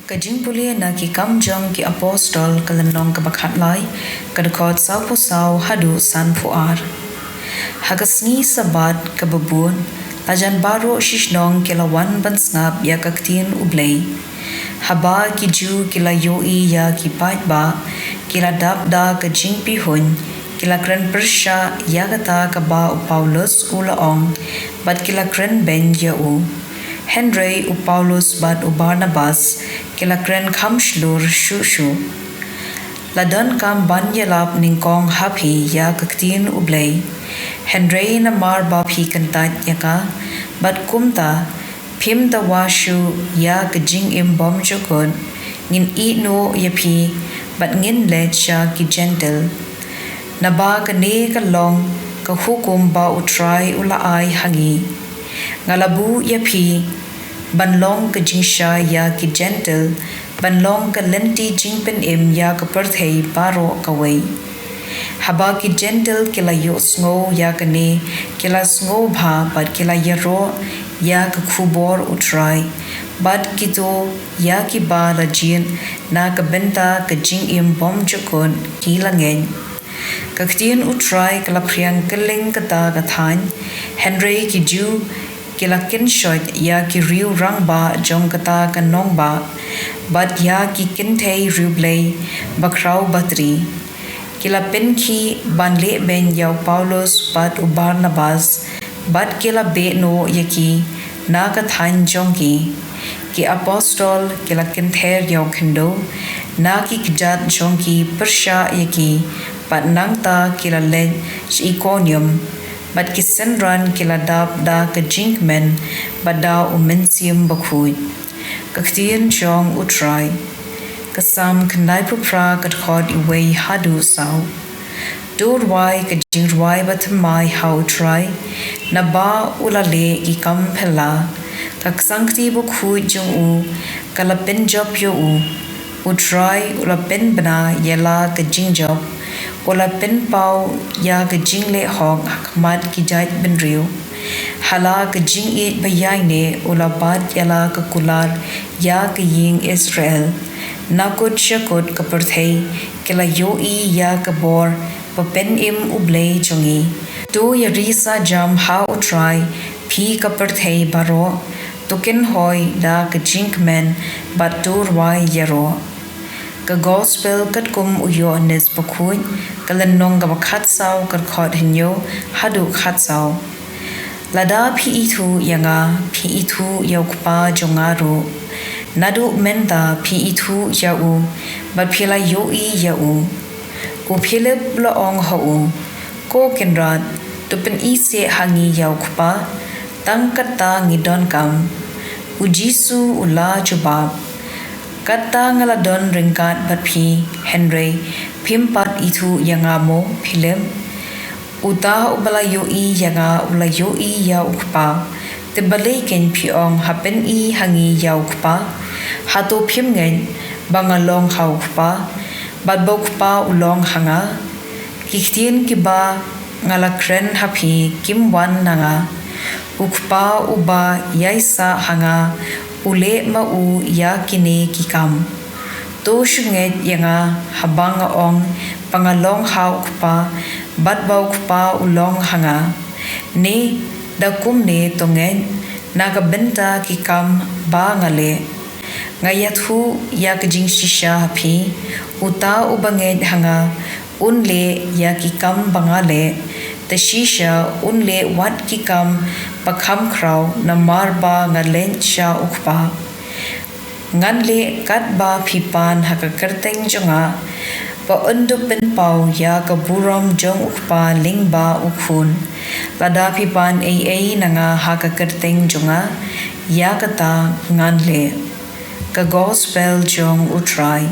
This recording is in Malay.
Ka jingpule na ki kam jong ki apostol kalanong kabakhat lai kadakot saw po saw hadu san puar. Hagasngi sabat kababun lajan baro shishnong kilawan bansngap ya ktien u Blei. Haba ki ju kila yoi ya ki pait ba kila dabda ka jingpi hun kila kren persha ya kata ka ba u Paulus u laong bat kila kren ben ya u. Henry u Paulus bat u Barnabas kila kren kam shlur shu. Ladan kam ban yelap ningkong hapi ya ktien u Blei. Henry na mar ba phi kantat yaka bat kumta phim da washu ya kajing im bom jokon ngin I no yapi bat ngin let sha ki gentle. Na ba ka ne ka long ka hukum ba u try ula ai hangi. Ngalabu yapi banlong ka jingsha ya ki gentle banlong ka lenti jingpen im ya ka perthei baro kawai. Haba ki gentle kila yo sngo ya ka ne kila sngo bha bat kila yaro ya ka khubor u try bat kito ya ki ba la jin na ka benta ka jing im bom jokon ki langen. Ka ktien u try kala priang keling kata ka than Henry ki ju kila kin shot ya ki riu rang ba jong kata ka nong ba bat ya ki kin thei riu Blei bakrau batri. Kila penki banle ben yaw Paulus bat u Barnabas bat kila be no yaki na ka than jongki ki apostol kila kin ther yaw kendo na ki kjat jongki persha yaki bat nangta kila len Iconium bat ki senran kila dab da ka jinkmen bat da u mensium bakhuj. Ka ktien jong u try. Kasam kanai pupra kat khod iway hadu saw. Durwai ka jingwai batamai how try. Na ba ulale ki kam phela. Kak sankti bukhu jung u kala pen job yo u. U try ula pen bana yela ka jing job. Ula pen pau ya ka jing le hong akmat ki jait ben riu. Hala ka jing it bayai ne ula bat yala ka kular ya ka ying Israel. Nakut syakut ka perthei kila yoi ya ka bor papen im u Blei jongi. Tu ya risa jam how try pi ka perthei baro tukin hoi da ka jinkmen bat tur wai yaro. Ka gospel kat kum u yo nes bakhuj kalanong ka bakhat saw kat khot hinyo hadu khat saw. Lada pi itu yanga pi itu yaukpa jongaru. Nadu menta pi itu yau bat phila yoi yau. U philip laong hau ko kenrat tupen ise hangi yaukpa tangkata ngidon kam. U Jisu ula jubab. Kata ngaladon ringkat bat pi Henry pimpat itu yangamo philim. Uta ubala yoi yanga ula yoi yaukpa. Tebalikin piong hapen I hangi yaukpa. Hato phim ngen bangalong haukpa. Badbokpa ulong hanga. Kiktien kiba ngalakren hapi kimwan nanga. Ukpa uba yaisa hanga. Ule ma u ya kine kikam. To shunget yanga habanga ong pangalong haukpa. Badbokpa ulong hanga. Ne dakum ne tongen nagabenta kikam ba ngale. Ngayathu ya kajing shisha hapi uta ubanget hanga unle ya kikam bangale ta shisha unle wat kikam pakham kraw na marba ngalen sha ukpa nganle kat ba phipan hakakarteng jonga pa undu pen pau ya kaburam jong ukpa lingba ukhun lada phipan ai nanga hakakarteng jonga ya kata nganle ka gospel jong utray.